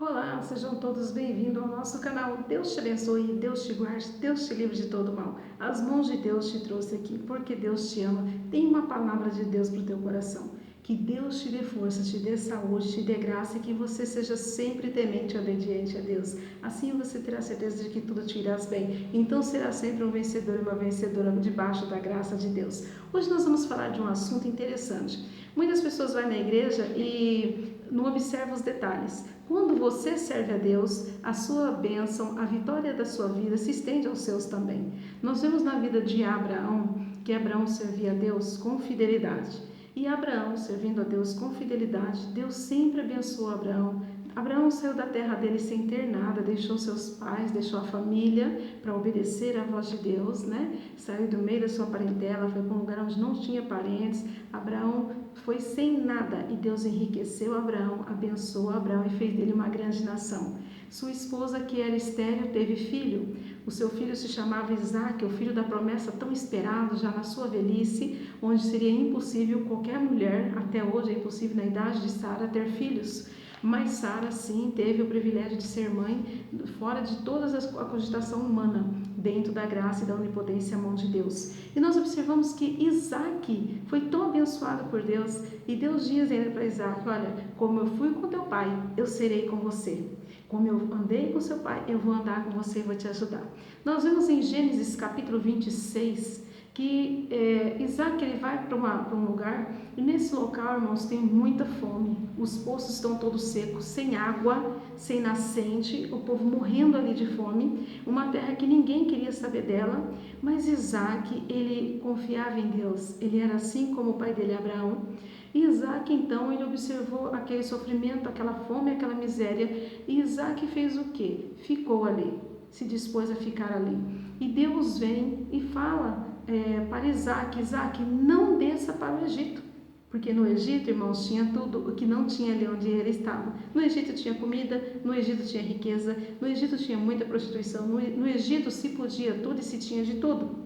Olá, sejam todos bem-vindos ao nosso canal. Deus te abençoe, Deus te guarde, Deus te livre de todo mal. As mãos de Deus te trouxe aqui porque Deus te ama. Tem uma palavra de Deus para o teu coração. Que Deus te dê força, te dê saúde, te dê graça e que você seja sempre temente e obediente a Deus. Assim você terá certeza de que tudo te irás bem. Então será sempre um vencedor e uma vencedora debaixo da graça de Deus. Hoje nós vamos falar de um assunto interessante. Muitas pessoas vão na igreja e não observam os detalhes. Quando você serve a Deus, a sua bênção, a vitória da sua vida se estende aos seus também. Nós vemos na vida de Abraão que Abraão servia a Deus com fidelidade. E Abraão, servindo a Deus com fidelidade, Deus sempre abençoou Abraão. Abraão saiu da terra dele sem ter nada, deixou seus pais, deixou a família para obedecer à voz de Deus, né? Saiu do meio da sua parentela, foi para um lugar onde não tinha parentes. Abraão foi sem nada e Deus enriqueceu Abraão, abençoou Abraão e fez dele uma grande nação. Sua esposa, que era estéril, teve filho. O seu filho se chamava Isaque, o filho da promessa tão esperado, já na sua velhice, onde seria impossível qualquer mulher, até hoje é impossível na idade de Sara, ter filhos. Mas Sara, sim, teve o privilégio de ser mãe fora de toda a cogitação humana, dentro da graça e da onipotência à mão de Deus. E nós observamos que Isaque foi tão abençoado por Deus, e Deus diz ainda para Isaque: olha, como eu fui com teu pai, eu serei com você. Como eu andei com seu pai, eu vou andar com você e vou te ajudar. Nós vemos em Gênesis capítulo 26, que Isaac ele vai para um lugar e nesse local, irmãos, tem muita fome. Os poços estão todos secos, sem água, sem nascente, o povo morrendo ali de fome, uma terra que ninguém queria saber dela, mas Isaac, ele confiava em Deus, ele era assim como o pai dele, Abraão. E Isaac, então, ele observou aquele sofrimento, aquela fome, aquela miséria, e Isaac fez o quê? Ficou ali, se dispôs a ficar ali. E Deus vem e fala para Isaac: Isaac, não desça para o Egito. Porque no Egito, irmãos, tinha tudo o que não tinha ali onde ele estava. No Egito tinha comida, no Egito tinha riqueza, no Egito tinha muita prostituição, no Egito se podia tudo e se tinha de tudo.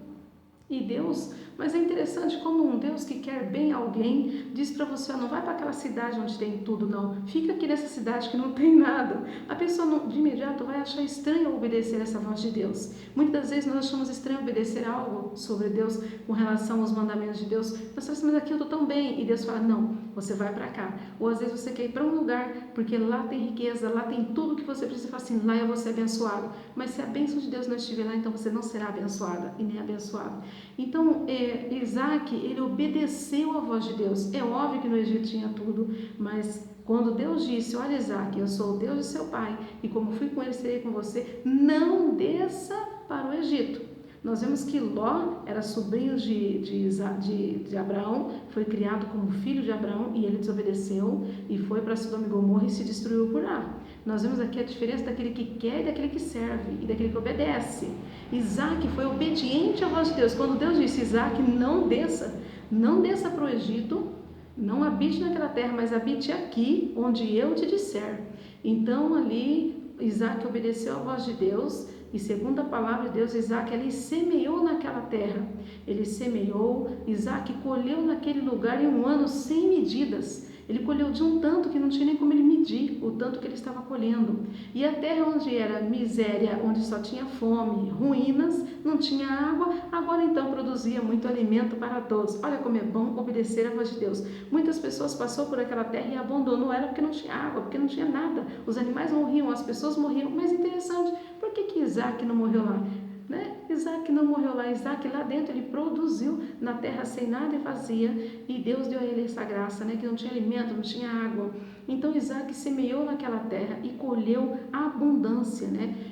E Deus, mas é interessante como um Deus que quer bem a alguém diz para você: não vai para aquela cidade onde tem tudo, não, fica aqui nessa cidade que não tem nada. A pessoa não, de imediato vai achar estranho obedecer essa voz de Deus. Muitas das vezes nós achamos estranho obedecer algo sobre Deus com relação aos mandamentos de Deus. Nós falamos: mas aqui eu estou tão bem. E Deus fala: não, você vai para cá. Ou às vezes você quer ir para um lugar porque lá tem riqueza, lá tem tudo que você precisa. Fala assim: lá eu vou ser abençoado. Mas se a bênção de Deus não estiver lá, então você não será abençoada e nem abençoado. Então, Isaac, ele obedeceu à voz de Deus. É óbvio que no Egito tinha tudo, mas quando Deus disse: olha, Isaac, eu sou o Deus de seu pai, e como fui com ele, serei com você, não desça para o Egito. Nós vemos que Ló era sobrinho de Abraão, foi criado como filho de Abraão, e ele desobedeceu e foi para Sodoma e Gomorra e se destruiu por lá. Nós vemos aqui a diferença daquele que quer e daquele que serve, e daquele que obedece. Isaac foi obediente à voz de Deus. Quando Deus disse: Isaac, não desça para o Egito, não habite naquela terra, mas habite aqui, onde eu te disser. Então ali Isaac obedeceu à voz de Deus, e segundo a palavra de Deus, Isaac ele semeou naquela terra. Ele semeou, Isaac colheu naquele lugar em um ano sem medidas. Ele colheu de um tanto que não tinha nem como ele medir o tanto que ele estava colhendo. E a terra onde era miséria, onde só tinha fome, ruínas, não tinha água, agora então produzia muito alimento para todos. Olha como é bom obedecer à voz de Deus. Muitas pessoas passaram por aquela terra e abandonou ela porque não tinha água, porque não tinha nada. Os animais morriam, as pessoas morriam. Mas interessante, por que Isaac não morreu lá? Isaac não morreu lá. Isaac lá dentro ele produziu na terra sem nada e vazia, e Deus deu a ele essa graça, que não tinha alimento, não tinha água. Então Isaac semeou naquela terra e colheu a abundância,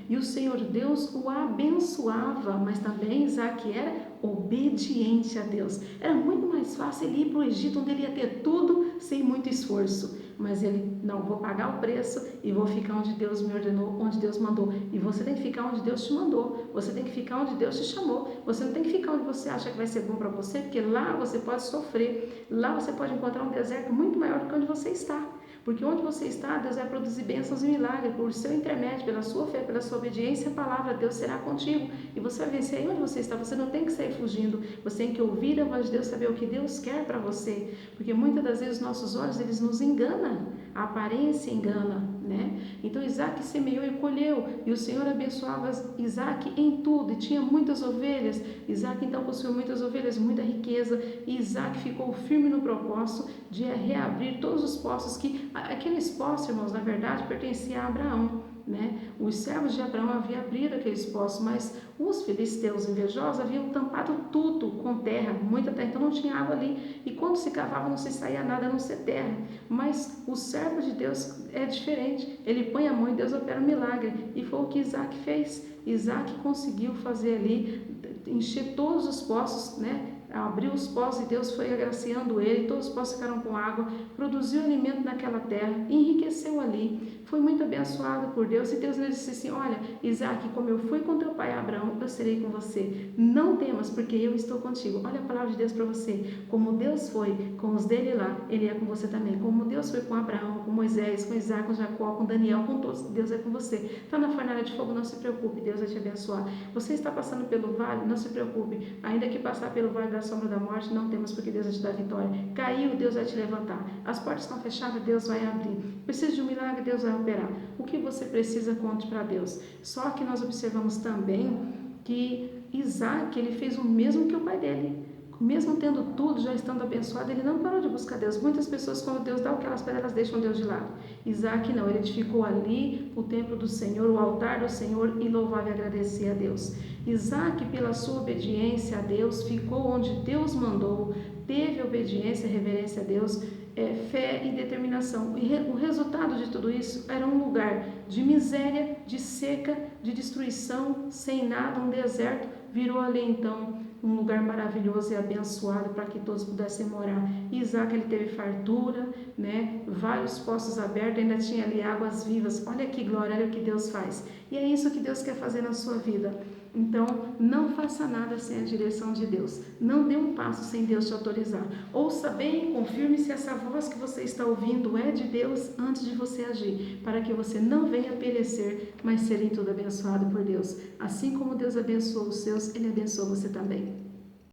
e o Senhor Deus o abençoava, mas também Isaac era obediente a Deus. Era muito mais fácil ele ir para o Egito, onde ele ia ter tudo sem muito esforço. Mas ele: não, vou pagar o preço e vou ficar onde Deus me ordenou, onde Deus mandou. E você tem que ficar onde Deus te mandou, você tem que ficar onde Deus te chamou. Você não tem que ficar onde você acha que vai ser bom para você, porque lá você pode sofrer, lá você pode encontrar um deserto muito maior do que onde você está. Porque onde você está, Deus vai produzir bênçãos e milagres por seu intermédio, pela sua fé, pela sua obediência à palavra. Deus será contigo e você vai vencer aí onde você está. Você não tem que sair fugindo, você tem que ouvir a voz de Deus, saber o que Deus quer para você, porque muitas das vezes nossos olhos eles nos enganam. A aparência engana, né? Então Isaac semeou e colheu, e o Senhor abençoava Isaac em tudo, e tinha muitas ovelhas. Isaac então possuiu muitas ovelhas, muita riqueza, e Isaac ficou firme no propósito de reabrir todos os poços que aqueles poços, irmãos, na verdade pertenciam a Abraão, né? Os servos de Abraão haviam abrido aqueles poços, mas os filisteus invejosos haviam tampado tudo com terra, muita terra, então não tinha água ali, e quando se cavava não se saía nada a não ser terra. Mas o servo de Deus é diferente, ele põe a mão e Deus opera um milagre, e foi o que Isaac fez. Isaac conseguiu fazer ali, encher todos os poços, né? Abriu os poços e Deus foi agraciando ele, todos os poços ficaram com água, produziu alimento naquela terra, enriqueceu ali, foi muito abençoado por Deus. E Deus lhe disse assim: olha, Isaac, como eu fui com teu pai Abraão, eu serei com você, não temas, porque eu estou contigo. Olha a palavra de Deus para você, como Deus foi com os dele lá, ele é com você também, como Deus foi com Abraão, com Moisés, com Isaac, com Jacó, com Daniel, com todos, Deus é com você. Está na fornalha de fogo, não se preocupe, Deus vai te abençoar. Você está passando pelo vale, não se preocupe, ainda que passar pelo vale da sombra da morte, não temas, porque Deus vai te dar vitória. Caiu, Deus vai te levantar. As portas estão fechadas, Deus vai abrir. Precisa de um milagre, Deus vai operar. O que você precisa, conte para Deus. Só que nós observamos também que Isaac, ele fez o mesmo que o pai dele. Mesmo tendo tudo, já estando abençoado, ele não parou de buscar Deus. Muitas pessoas, quando Deus dá o que elas pedem, elas deixam Deus de lado. Isaac não, ele edificou ali o templo do Senhor, o altar do Senhor, e louvava e agradecia a Deus. Isaac, pela sua obediência a Deus, ficou onde Deus mandou, teve obediência, reverência a Deus, fé e determinação. E o resultado de tudo isso era um lugar de miséria, de seca, de destruição, sem nada, um deserto. Virou ali então um lugar maravilhoso e abençoado para que todos pudessem morar. Isaac, ele teve fartura, né? Vários poços abertos, ainda tinha ali águas vivas. Olha que glória, olha o que Deus faz. E é isso que Deus quer fazer na sua vida. Então, não faça nada sem a direção de Deus. Não dê um passo sem Deus te autorizar. Ouça bem, confirme se essa voz que você está ouvindo é de Deus antes de você agir, para que você não venha perecer, mas ser em tudo abençoado por Deus. Assim como Deus abençoou os seus, Ele abençoa você também.